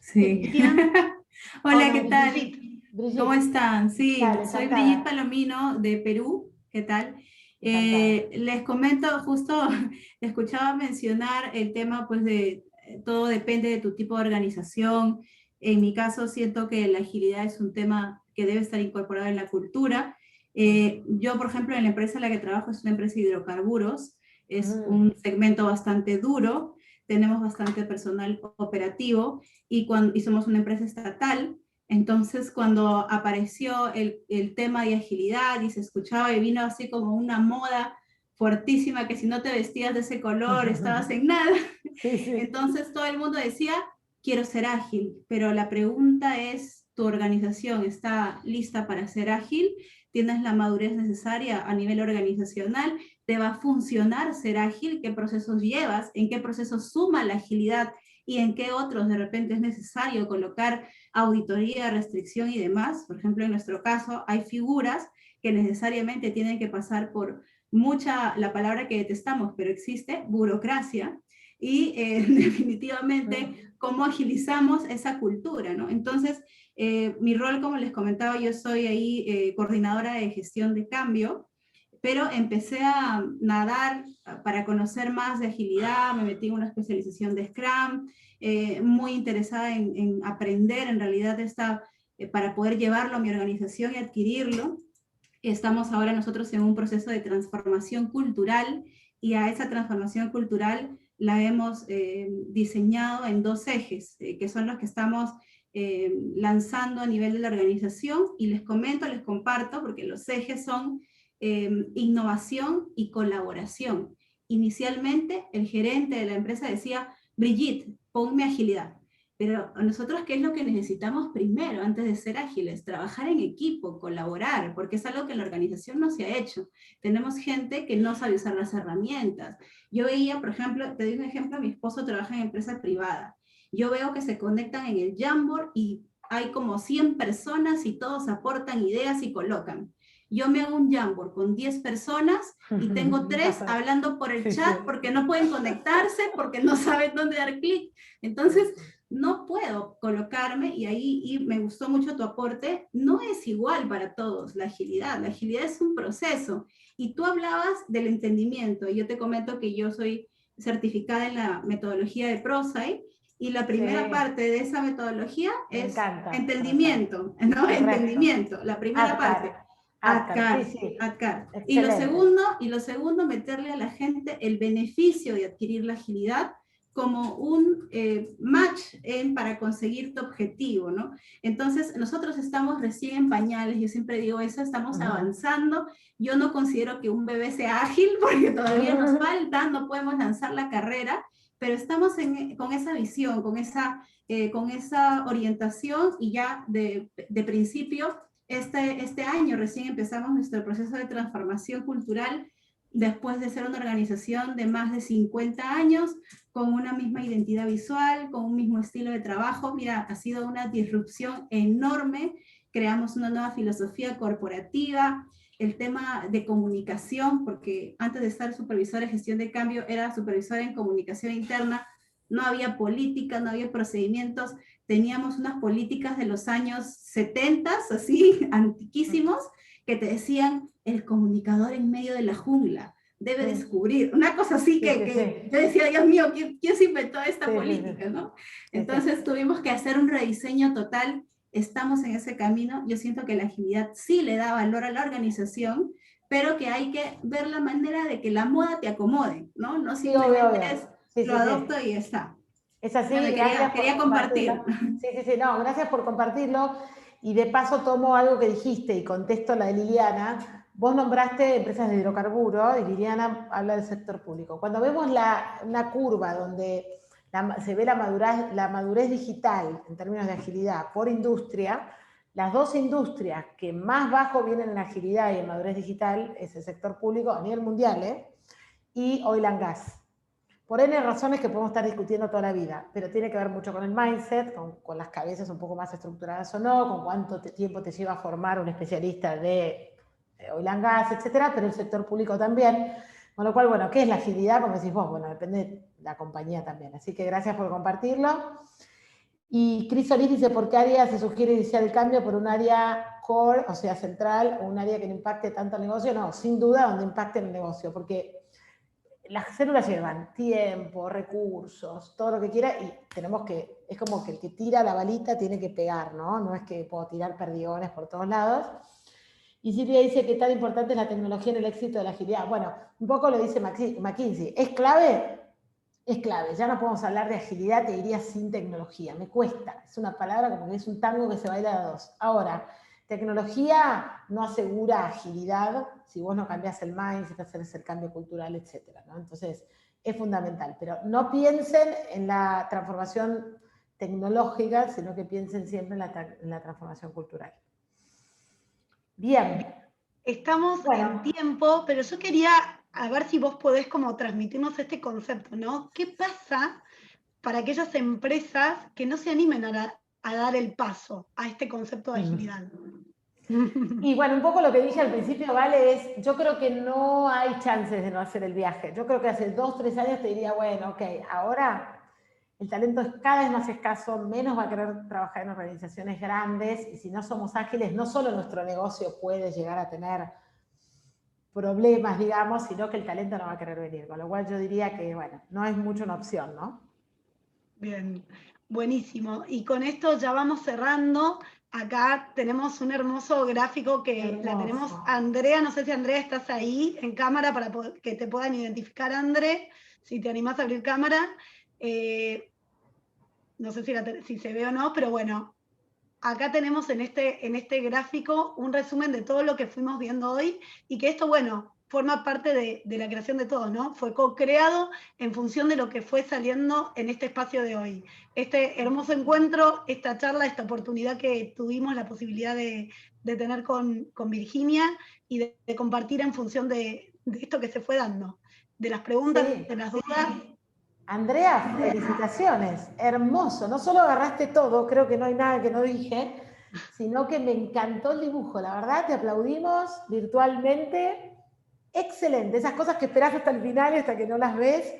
Sí. Hola, ¿qué tal? Brigitte. ¿Cómo están? Sí, dale, soy Brigitte Palomino de Perú. ¿Qué tal? Les comento, justo escuchaba mencionar el tema, pues, de todo depende de tu tipo de organización. En mi caso, siento que la agilidad es un tema que debe estar incorporado en la cultura. Yo, por ejemplo, en la empresa en la que trabajo es una empresa de hidrocarburos. Es un segmento bastante duro. Tenemos bastante personal operativo y somos una empresa estatal. Entonces, cuando apareció el tema de agilidad y se escuchaba y vino así como una moda fuertísima, que si no te vestías de ese color estabas en nada. Sí, sí. Entonces todo el mundo decía, quiero ser ágil, pero la pregunta es, ¿tu organización está lista para ser ágil? ¿Tienes la madurez necesaria a nivel organizacional? ¿Te va a funcionar ser ágil? ¿Qué procesos llevas? ¿En qué procesos suma la agilidad? ¿Y en qué otros de repente es necesario colocar auditoría, restricción y demás? Por ejemplo, en nuestro caso hay figuras que necesariamente tienen que pasar por la palabra que detestamos, pero existe, burocracia, y definitivamente cómo agilizamos esa cultura, ¿no? Entonces, mi rol, como les comentaba, yo soy ahí coordinadora de gestión de cambio, pero empecé a nadar para conocer más de agilidad, me metí en una especialización de Scrum, muy interesada en aprender en realidad para poder llevarlo a mi organización y adquirirlo. Estamos ahora nosotros en un proceso de transformación cultural, y a esa transformación cultural la hemos diseñado en 2 ejes, que son los que estamos lanzando a nivel de la organización, y les comparto, porque los ejes son innovación y colaboración. Inicialmente, el gerente de la empresa decía, Brigitte, ponme agilidad. Pero nosotros, ¿qué es lo que necesitamos primero antes de ser ágiles? Trabajar en equipo, colaborar, porque es algo que en la organización no se ha hecho. Tenemos gente que no sabe usar las herramientas. Yo veía, por ejemplo, te doy un ejemplo, mi esposo trabaja en empresa privada. Yo veo que se conectan en el Jamboard y hay como 100 personas y todos aportan ideas y colocan. Yo me hago un Jamboard con 10 personas y tengo 3 hablando por el chat porque no pueden conectarse, porque no saben dónde dar clic. Entonces, no puedo colocarme, y me gustó mucho tu aporte, no es igual para todos la agilidad es un proceso, y tú hablabas del entendimiento, y yo te comento que yo soy certificada en la metodología de ProSci, y la primera parte de esa metodología es entendimiento, ¿no? Correcto. Entendimiento, la primera parte. ADKAR. Y lo segundo, meterle a la gente el beneficio de adquirir la agilidad como un match para conseguir tu objetivo, ¿no? Entonces, nosotros estamos recién en pañales, yo siempre digo eso, estamos avanzando. Yo no considero que un bebé sea ágil, porque todavía nos falta, no podemos lanzar la carrera, pero estamos con esa visión, con esa orientación, y ya de principio, este año recién empezamos nuestro proceso de transformación cultural, después de ser una organización de más de 50 años, con una misma identidad visual, con un mismo estilo de trabajo. Mira, ha sido una disrupción enorme, creamos una nueva filosofía corporativa, el tema de comunicación, porque antes de estar supervisora de gestión de cambio, era supervisora en comunicación interna, no había política, no había procedimientos, teníamos unas políticas de los años 70, así, antiquísimos, que te decían, el comunicador en medio de la jungla debe descubrir, una cosa así que yo decía, Dios mío, ¿quién se inventó esta política, ¿no? Entonces tuvimos que hacer un rediseño total, estamos en ese camino. Yo siento que la agilidad sí le da valor a la organización, pero que hay que ver la manera de que la moda te acomode, ¿no? No simplemente lo adopto y ya está. Es así, quería compartir. No, gracias por compartirlo. Y de paso tomo algo que dijiste y contesto la de Liliana. Vos nombraste empresas de hidrocarburos y Liliana habla del sector público. Cuando vemos una curva donde se ve la madurez digital en términos de agilidad por industria, las 2 industrias que más bajo vienen en agilidad y en madurez digital es el sector público a nivel mundial, y oil and gas. Por N razones que podemos estar discutiendo toda la vida, pero tiene que ver mucho con el mindset, con las cabezas un poco más estructuradas o no, con cuánto tiempo te lleva a formar un especialista de oil and gas, etcétera, pero el sector público también. Con lo cual, bueno, ¿qué es la agilidad? Como decís vos, bueno, depende de la compañía también. Así que gracias por compartirlo. Y Cris Solís dice, ¿por qué área se sugiere iniciar el cambio? ¿Por un área core, o sea, central, o un área que no impacte tanto el negocio? No, sin duda, donde impacte el negocio, porque las células llevan tiempo, recursos, todo lo que quiera, y tenemos que, es como que el que tira la balita tiene que pegar, ¿no? No es que puedo tirar perdigones por todos lados. Y Silvia dice que tan importante es la tecnología en el éxito de la agilidad. Bueno, un poco lo dice McKinsey. ¿Es clave? Es clave. Ya no podemos hablar de agilidad, te diría, sin tecnología. Me cuesta. Es una palabra como que es un tango que se baila a 2. Ahora, tecnología no asegura agilidad si vos no cambiás el mindset, haces el cambio cultural, etc., ¿no? Entonces, es fundamental. Pero no piensen en la transformación tecnológica, sino que piensen siempre en la transformación cultural. Bien. Estamos en tiempo, pero yo quería a ver si vos podés como transmitirnos este concepto, ¿no? ¿Qué pasa para aquellas empresas que no se animen a dar el paso a este concepto de agilidad? Y bueno, un poco lo que dije al principio, Vale, es, yo creo que no hay chances de no hacer el viaje. Yo creo que hace 2, 3 años te diría, bueno, ok, ahora el talento es cada vez más escaso, menos va a querer trabajar en organizaciones grandes, y si no somos ágiles, no solo nuestro negocio puede llegar a tener problemas, digamos, sino que el talento no va a querer venir. Con lo cual yo diría que, bueno, no es mucho una opción, ¿no? Bien, buenísimo. Y con esto ya vamos cerrando. Acá tenemos un hermoso gráfico que la tenemos Andrea. No sé si Andrea estás ahí en cámara para que te puedan identificar, André, si te animás a abrir cámara. No sé si se ve o no, pero bueno, acá tenemos en este gráfico un resumen de todo lo que fuimos viendo hoy y que esto, bueno, forma parte de la creación de todos, ¿no? Fue co-creado en función de lo que fue saliendo en este espacio de hoy. Este hermoso encuentro, esta charla, esta oportunidad que tuvimos la posibilidad de tener con Virginia y de compartir en función de esto que se fue dando, de las preguntas, Sí. de las dudas. Andrea, felicitaciones, hermoso. No solo agarraste todo, creo que no hay nada que no dije, sino que me encantó el dibujo, la verdad, te aplaudimos virtualmente. Excelente, esas cosas que esperás hasta el final, hasta que no las ves.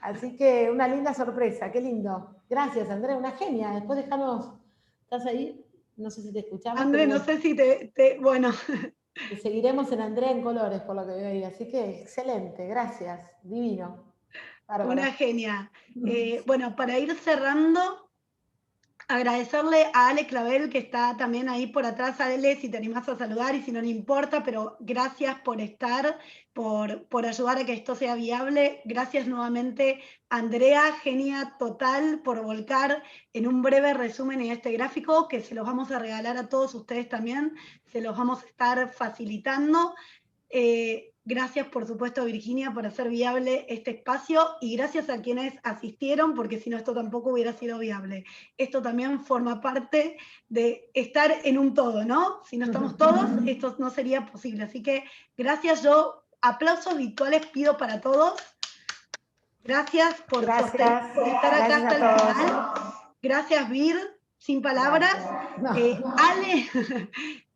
Así que una linda sorpresa, qué lindo. Gracias, Andrea, una genia. Después dejanos, ¿estás ahí? No sé si te escuchamos. André, no sé si bueno. Te seguiremos en Andrea en Colores, por lo que veo ahí. Así que excelente, gracias, divino. Bárbaro. Una genia. Bueno, para ir cerrando, agradecerle a Ale Clavel, que está también ahí por atrás. Ale, si te animás a saludar y si no le importa, pero gracias por estar, por ayudar a que esto sea viable. Gracias nuevamente, Andrea, genia total, por volcar en un breve resumen en este gráfico, que se los vamos a regalar a todos ustedes también, se los vamos a estar facilitando. Gracias, por supuesto, Virginia, por hacer viable este espacio y gracias a quienes asistieron, porque si no, esto tampoco hubiera sido viable. Esto también forma parte de estar en un todo, ¿no? Si no estamos todos, esto no sería posible. Así que gracias, aplausos virtuales pido para todos. Gracias por estar acá hasta el final. Gracias, Vir, sin palabras. No. Ale,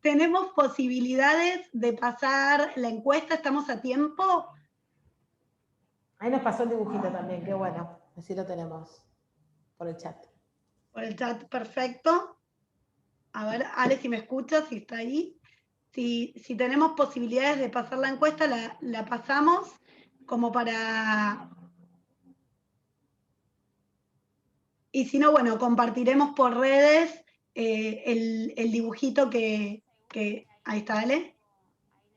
¿tenemos posibilidades de pasar la encuesta? ¿Estamos a tiempo? Ahí nos pasó el dibujito también, qué bueno. Así lo tenemos por el chat. Por el chat, perfecto. A ver, Ale, si me escuchas, si está ahí. Si tenemos posibilidades de pasar la encuesta, la pasamos como para... Y si no, bueno, compartiremos por redes el dibujito que... Ahí está, Ale.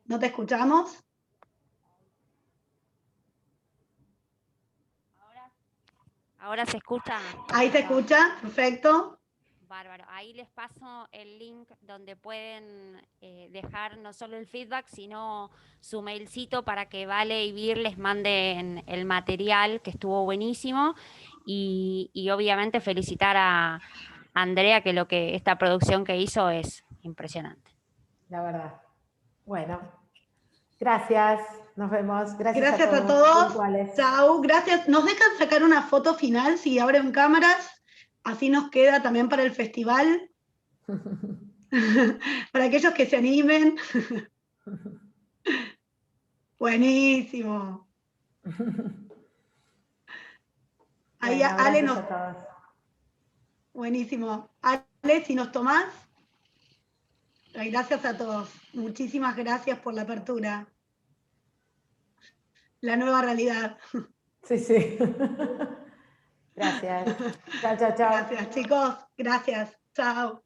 ¿No te escuchamos? Ahora se escucha. Ahí te escucha, perfecto. Bárbaro. Ahí les paso el link donde pueden dejar no solo el feedback, sino su mailcito para que Vale y Vir les manden el material, que estuvo buenísimo. Y obviamente felicitar a Andrea, que esta producción que hizo es impresionante. La verdad. Bueno, gracias. Nos vemos. Gracias a todos. Chao. Gracias. ¿Nos dejan sacar una foto final si abren cámaras? Así nos queda también para el festival. Para aquellos que se animen. Buenísimo. Ahí bueno, Ale nos... a todos. Buenísimo. Ale, si nos tomás. Gracias a todos. Muchísimas gracias por la apertura. La nueva realidad. Sí, sí. Gracias. Chao, chao, chao. Gracias, chicos. Gracias. Chao.